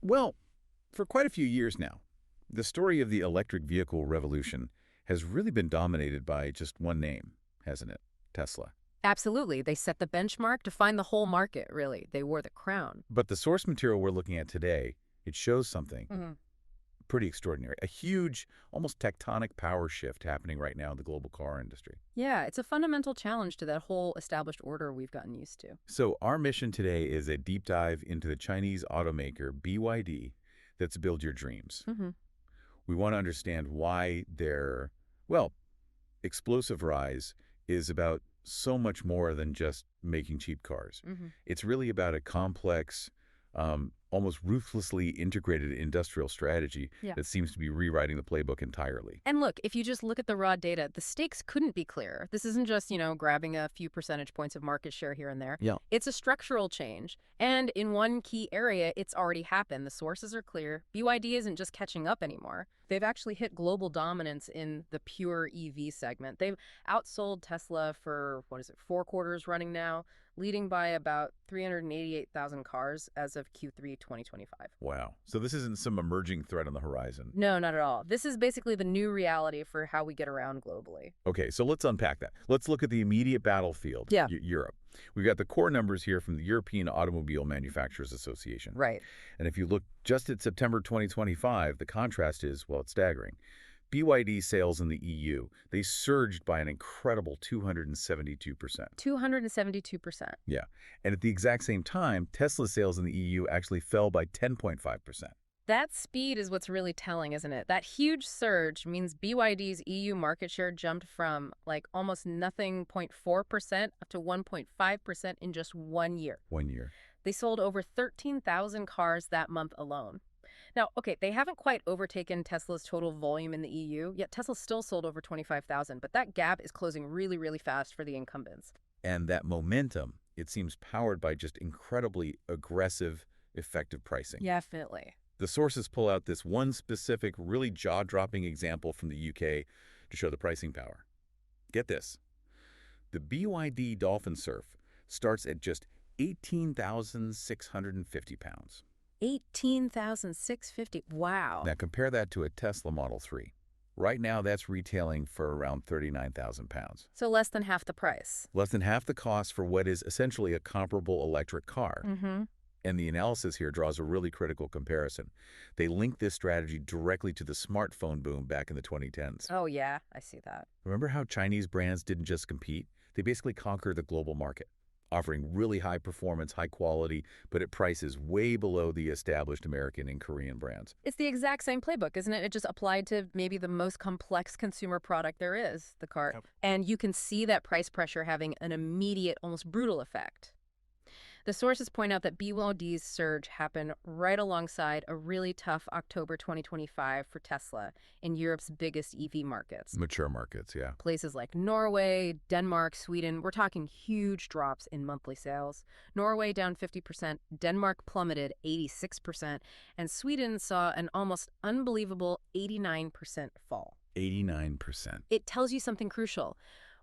Well, for quite a few years now, the story of the electric vehicle revolution has really been dominated by just one name, hasn't it? Tesla. Absolutely. They set the benchmark to find the whole market, really. They wore the crown. But the source material we're looking at today, it shows something hmm pretty extraordinary. A huge, almost tectonic power shift happening right now in the global car industry. Yeah, it's a fundamental challenge to that whole established order we've gotten used to. So our mission today is a deep dive into the Chinese automaker BYD that's Build Your Dreams. hmm We want to understand why their, well, explosive rise is about so much more than just making cheap cars. hmm It's really about a complex, almost ruthlessly integrated industrial strategy Yeah. that seems to be rewriting the playbook entirely. And look, if you just look at the raw data, the stakes couldn't be clearer. This isn't just, grabbing a few percentage points of market share here and there. Yeah. It's a structural change. And in one key area, it's already happened. The sources are clear. BYD isn't just catching up anymore. They've actually hit global dominance in the pure EV segment. They've outsold Tesla for, 4 quarters running now, leading by about 388,000 cars as of Q3 2025. Wow. So this isn't some emerging threat on the horizon. No, not at all. This is basically the new reality for how we get around globally. Okay, so let's unpack that. Let's look at the immediate battlefield, Yeah. Europe. We've got the core numbers here from the European Automobile Manufacturers Association. Right. And if you look just at September 2025, the contrast is, well, it's staggering. BYD sales in the EU, they surged by an incredible 272%. 272%. Yeah. And at the exact same time, Tesla sales in the EU actually fell by 10.5%. That speed is what's really telling, isn't it? That huge surge means BYD's EU market share jumped from almost nothing, 0.4% up to 1.5% in just 1 year. 1 year. They sold over 13,000 cars that month alone. Now, okay, they haven't quite overtaken Tesla's total volume in the EU, yet Tesla still sold over 25,000, but that gap is closing really, really fast for the incumbents. And that momentum, it seems powered by just incredibly aggressive, effective pricing. Definitely. The sources pull out this one specific, really jaw-dropping example from the UK to show the pricing power. Get this. The BYD Dolphin Surf starts at just 18,650 pounds. 18,650. Wow. Now compare that to a Tesla Model 3. Right now, that's retailing for around 39,000 pounds. So less than half the price. Less than half the cost for what is essentially a comparable electric car. Mm-hmm. And the analysis here draws a really critical comparison. They link this strategy directly to the smartphone boom back in the 2010s. Oh, yeah, I see that. Remember how Chinese brands didn't just compete? They basically conquered the global market, offering really high performance, high quality, but at prices way below the established American and Korean brands. It's the exact same playbook, isn't it? It just applied to maybe the most complex consumer product there is, the car. Yep. And you can see that price pressure having an immediate, almost brutal effect. The sources point out that BYD's surge happened right alongside a really tough October 2025 for Tesla in Europe's biggest EV markets. Mature markets, yeah. Places like Norway, Denmark, Sweden, we're talking huge drops in monthly sales. Norway down 50%, Denmark plummeted 86%, and Sweden saw an almost unbelievable 89% fall. 89%. It tells you something crucial.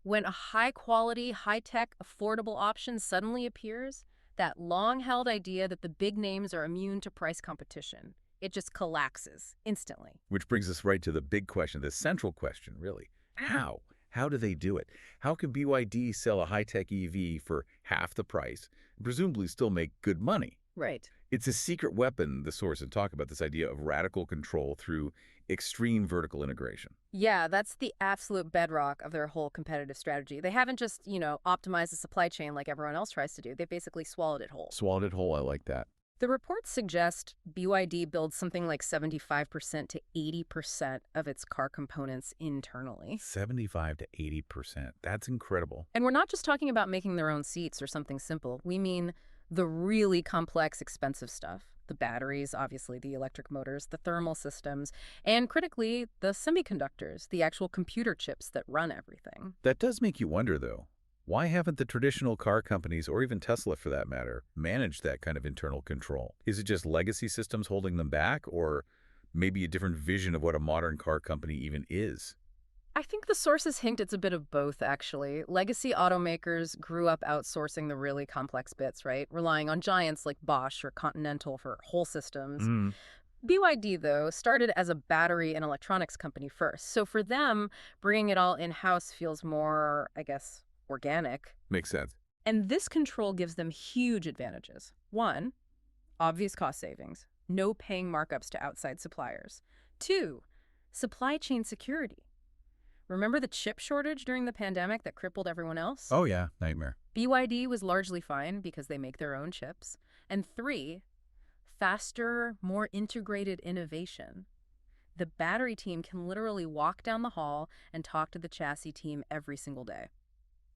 When a high-quality, high-tech, affordable option suddenly appears, that long-held idea that the big names are immune to price competition, it just collapses instantly. Which brings us right to the big question, the central question, really. How? How do they do it? How can BYD sell a high-tech EV for half the price and presumably still make good money? Right. It's a secret weapon, the sources talk about this idea of radical control through extreme vertical integration. Yeah, that's the absolute bedrock of their whole competitive strategy. They haven't just, optimized the supply chain like everyone else tries to do. They basically swallowed it whole. Swallowed it whole, I like that. The reports suggest BYD builds something like 75% to 80% of its car components internally. 75 to 80%. That's incredible. And we're not just talking about making their own seats or something simple. We mean the really complex, expensive stuff. The batteries, obviously, the electric motors, the thermal systems, and critically, the semiconductors, the actual computer chips that run everything. That does make you wonder, though. Why haven't the traditional car companies, or even Tesla for that matter, managed that kind of internal control? Is it just legacy systems holding them back, or maybe a different vision of what a modern car company even is? I think the sources hint it's a bit of both, actually. Legacy automakers grew up outsourcing the really complex bits, right? Relying on giants like Bosch or Continental for whole systems. Mm, BYD, though, started as a battery and electronics company first. So for them, bringing it all in-house feels more, I guess, organic. makes sense. And this control gives them huge advantages. One, obvious cost savings. No paying markups to outside suppliers. Two, supply chain security. Remember the chip shortage during the pandemic that crippled everyone else? Oh yeah, nightmare. BYD was largely fine because they make their own chips. And three, faster, more integrated innovation. The battery team can literally walk down the hall and talk to the chassis team every single day.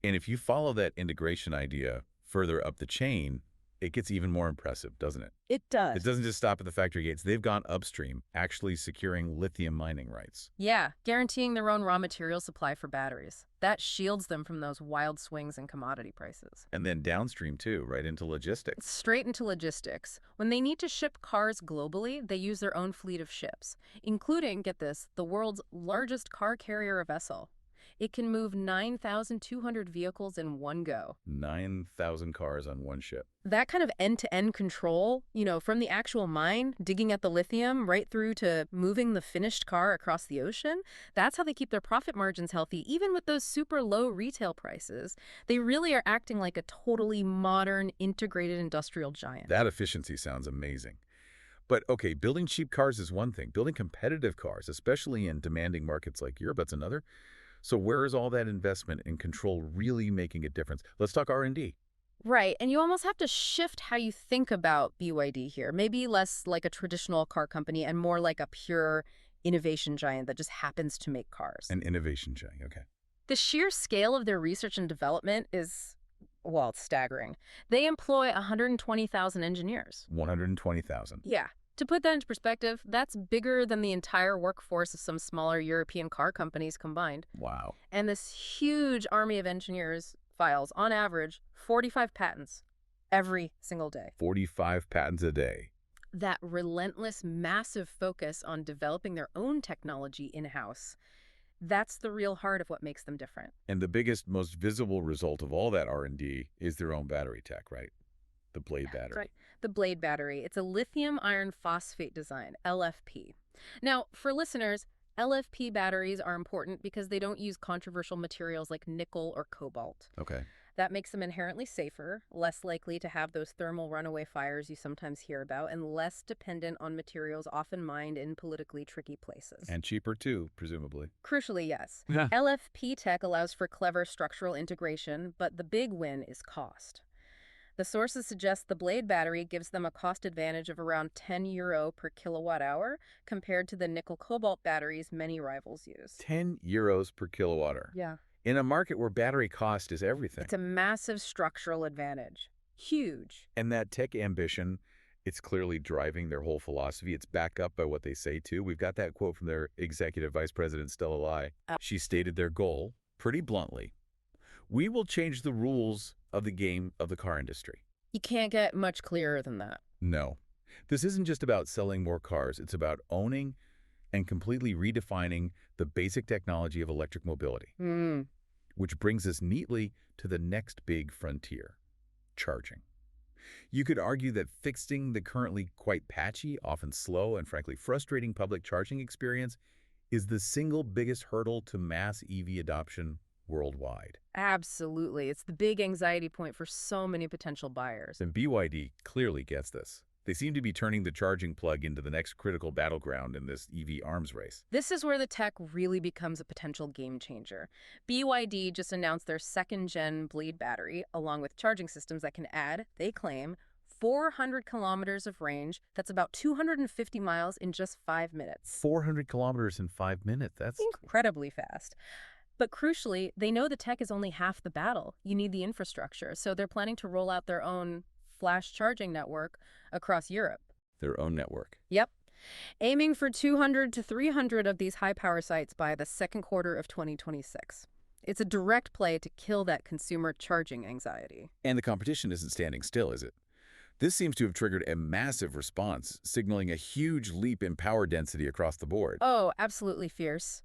And if you follow that integration idea further up the chain, it gets even more impressive, doesn't it? It does. It doesn't just stop at the factory gates. They've gone upstream, actually securing lithium mining rights. Yeah, guaranteeing their own raw material supply for batteries. That shields them from those wild swings in commodity prices. And then downstream too, right into logistics. Straight into logistics. When they need to ship cars globally, they use their own fleet of ships, including, get this, the world's largest car carrier vessel. It can move 9,200 vehicles in one go. 9,000 cars on one ship. That kind of end-to-end control, from the actual mine, digging at the lithium, right through to moving the finished car across the ocean, that's how they keep their profit margins healthy, even with those super low retail prices. They really are acting like a totally modern, integrated industrial giant. That efficiency sounds amazing. But okay, building cheap cars is one thing. Building competitive cars, especially in demanding markets like Europe, that's another. So where is all that investment and control really making a difference? Let's talk R&D. Right, and you almost have to shift how you think about BYD here. Maybe less like a traditional car company and more like a pure innovation giant that just happens to make cars. An innovation giant, okay. The sheer scale of their research and development is, well, it's staggering. They employ 120,000 engineers. 120,000. Yeah. To put that into perspective, that's bigger than the entire workforce of some smaller European car companies combined. Wow. And this huge army of engineers files, on average, 45 patents every single day. 45 patents a day. That relentless, massive focus on developing their own technology in-house, that's the real heart of what makes them different. And the biggest, most visible result of all that R&D is their own battery tech, right? The blade battery. Right. The blade battery. It's a lithium iron phosphate design, LFP. Now, for listeners, LFP batteries are important because they don't use controversial materials like nickel or cobalt. Okay. That makes them inherently safer, less likely to have those thermal runaway fires you sometimes hear about, and less dependent on materials often mined in politically tricky places. And cheaper too, presumably. Crucially, yes. Yeah. LFP tech allows for clever structural integration, but the big win is cost. The sources suggest the blade battery gives them a cost advantage of around €10 per kilowatt hour compared to the nickel-cobalt batteries many rivals use. €10 per kilowatt hour. Yeah. In a market where battery cost is everything. It's a massive structural advantage. Huge. And that tech ambition, it's clearly driving their whole philosophy. It's backed up by what they say, too. We've got that quote from their executive vice president, Stella Lai. She stated their goal, pretty bluntly: we will change the rules of the game of the car industry. You can't get much clearer than that. No. This isn't just about selling more cars. It's about owning and completely redefining the basic technology of electric mobility. Which brings us neatly to the next big frontier: charging. You could argue that fixing the currently quite patchy, often slow, and frankly frustrating public charging experience is the single biggest hurdle to mass EV adoption worldwide. Absolutely. It's the big anxiety point for so many potential buyers. And BYD clearly gets this. They seem to be turning the charging plug into the next critical battleground in this EV arms race. This is where the tech really becomes a potential game changer. BYD just announced their second-gen blade battery, along with charging systems that can add, they claim, 400 kilometers of range. That's about 250 miles in just 5 minutes. 400 kilometers in 5 minutes. That's incredibly fast. But crucially, they know the tech is only half the battle. You need the infrastructure. So they're planning to roll out their own flash charging network across Europe. their own network. Yep. Aiming for 200 to 300 of these high-power sites by the second quarter of 2026. It's a direct play to kill that consumer charging anxiety. And the competition isn't standing still, is it? This seems to have triggered a massive response, signaling a huge leap in power density across the board. Oh, absolutely fierce.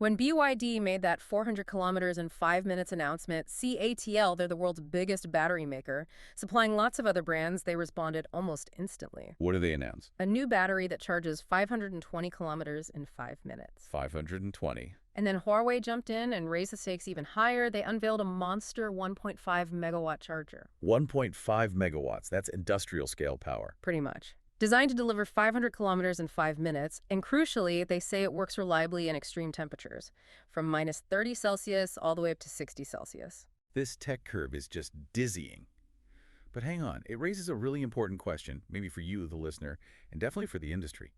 When BYD made that 400 kilometers in 5 minutes announcement, CATL, they're the world's biggest battery maker, supplying lots of other brands, they responded almost instantly. What do they announce? A new battery that charges 520 kilometers in 5 minutes. 520. And then Huawei jumped in and raised the stakes even higher. They unveiled a monster 1.5 megawatt charger. 1.5 megawatts. That's industrial scale power. Pretty much. Designed to deliver 500 kilometers in 5 minutes, and crucially, they say it works reliably in extreme temperatures, from minus 30 Celsius all the way up to 60 Celsius. This tech curve is just dizzying. But hang on, it raises a really important question, maybe for you, the listener, and definitely for the industry.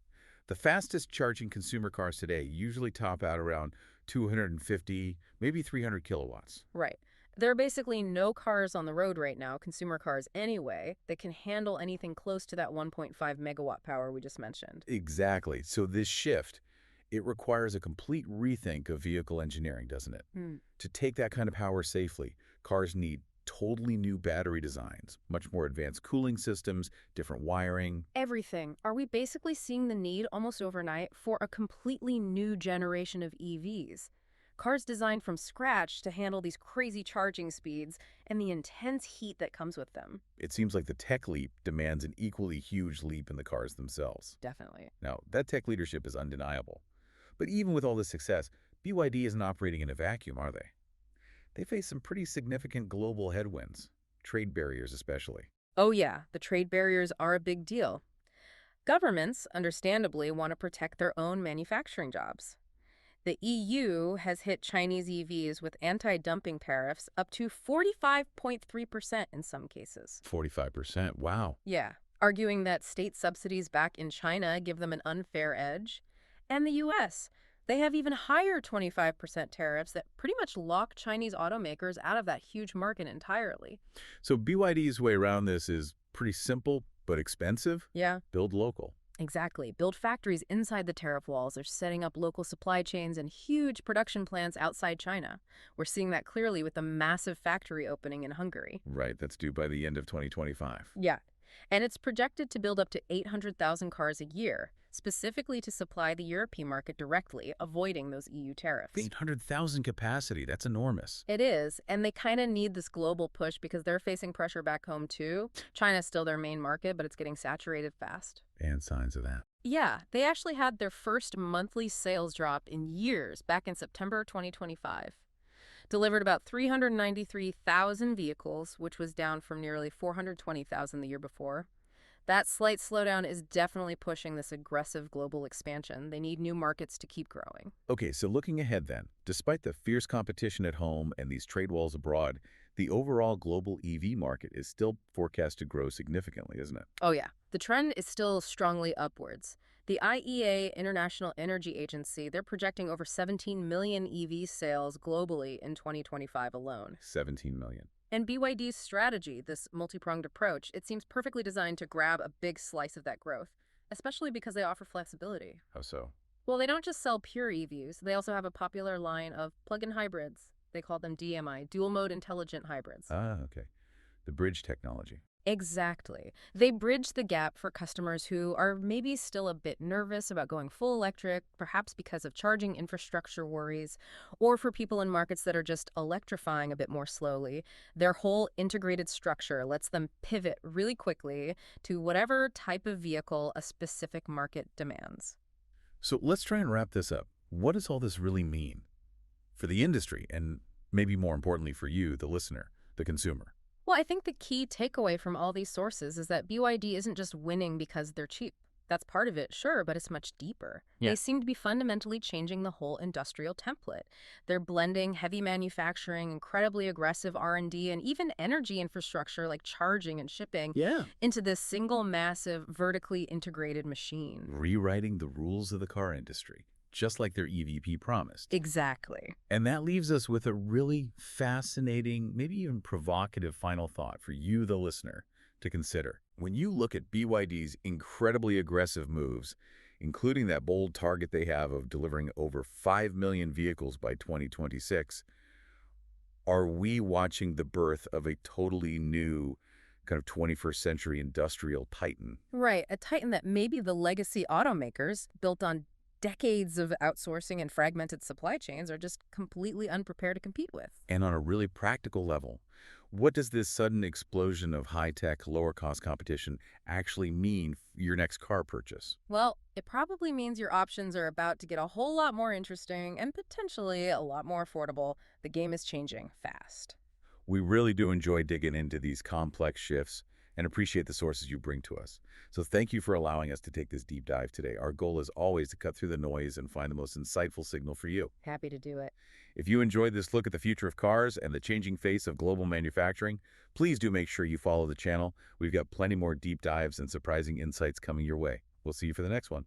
The fastest charging consumer cars today usually top out around 250, maybe 300 kilowatts. Right. There are basically no cars on the road right now, consumer cars anyway, that can handle anything close to that 1.5 megawatt power we just mentioned. Exactly. So this shift, it requires a complete rethink of vehicle engineering, doesn't it? To take that kind of power safely, cars need totally new battery designs, much more advanced cooling systems, different wiring. Everything. Are we basically seeing the need almost overnight for a completely new generation of EVs? Cars designed from scratch to handle these crazy charging speeds and the intense heat that comes with them. It seems like the tech leap demands an equally huge leap in the cars themselves. Definitely. Now, that tech leadership is undeniable. But even with all this success, BYD isn't operating in a vacuum, are they? They face some pretty significant global headwinds, trade barriers especially. Oh yeah, the trade barriers are a big deal. Governments, understandably, want to protect their own manufacturing jobs. The EU has hit Chinese EVs with anti-dumping tariffs up to 45.3% in some cases. 45%, wow. Yeah, arguing that state subsidies back in China give them an unfair edge. And the US, they have even higher 25% tariffs that pretty much lock Chinese automakers out of that huge market entirely. So BYD's way around this is pretty simple, but expensive. Yeah. Build local. Exactly. Build factories inside the tariff walls. They're setting up local supply chains and huge production plants outside China. We're seeing that clearly with the massive factory opening in Hungary. Right, that's due by the end of 2025. Yeah. And it's projected to build up to 800,000 cars a year, specifically to supply the European market directly, avoiding those EU tariffs. 800,000 capacity, that's enormous. It is, and they kind of need this global push because they're facing pressure back home too. China's still their main market, but it's getting saturated fast. And signs of that. Yeah, they actually had their first monthly sales drop in years back in September 2025. Delivered about 393,000 vehicles, which was down from nearly 420,000 the year before. That slight slowdown is definitely pushing this aggressive global expansion. They need new markets to keep growing. Okay, so looking ahead then, despite the fierce competition at home and these trade walls abroad, the overall global EV market is still forecast to grow significantly, isn't it? Oh yeah, the trend is still strongly upwards. The IEA, International Energy Agency, they're projecting over 17 million EV sales globally in 2025 alone. 17 million. And BYD's strategy, this multi-pronged approach, it seems perfectly designed to grab a big slice of that growth, especially because they offer flexibility. How so? Well, they don't just sell pure EVs. They also have a popular line of plug-in hybrids. They call them DMI, dual-mode intelligent hybrids. Ah, okay. The bridge technology. Exactly. They bridge the gap for customers who are maybe still a bit nervous about going full electric, perhaps because of charging infrastructure worries, or for people in markets that are just electrifying a bit more slowly. Their whole integrated structure lets them pivot really quickly to whatever type of vehicle a specific market demands. So let's try and wrap this up. What does all this really mean for the industry and maybe more importantly for you, the listener, the consumer? Well, I think the key takeaway from all these sources is that BYD isn't just winning because they're cheap. That's part of it, sure, but it's much deeper. Yeah. They seem to be fundamentally changing the whole industrial template. They're blending heavy manufacturing, incredibly aggressive R&D, and even energy infrastructure like charging and shipping into this single massive vertically integrated machine. Rewriting the rules of the car industry, just like their EVP promised. Exactly. And that leaves us with a really fascinating, maybe even provocative final thought for you, the listener, to consider. When you look at BYD's incredibly aggressive moves, including that bold target they have of delivering over 5 million vehicles by 2026, are we watching the birth of a totally new kind of 21st century industrial titan? Right, a titan that maybe the legacy automakers built on decades of outsourcing and fragmented supply chains are just completely unprepared to compete with. And on a really practical level, what does this sudden explosion of high-tech, lower-cost competition actually mean for your next car purchase? Well, it probably means your options are about to get a whole lot more interesting and potentially a lot more affordable. The game is changing fast. We really do enjoy digging into these complex shifts and appreciate the sources you bring to us. So thank you for allowing us to take this deep dive today. Our goal is always to cut through the noise and find the most insightful signal for you. Happy to do it. If you enjoyed this look at the future of cars and the changing face of global manufacturing, please do make sure you follow the channel. We've got plenty more deep dives and surprising insights coming your way. We'll see you for the next one.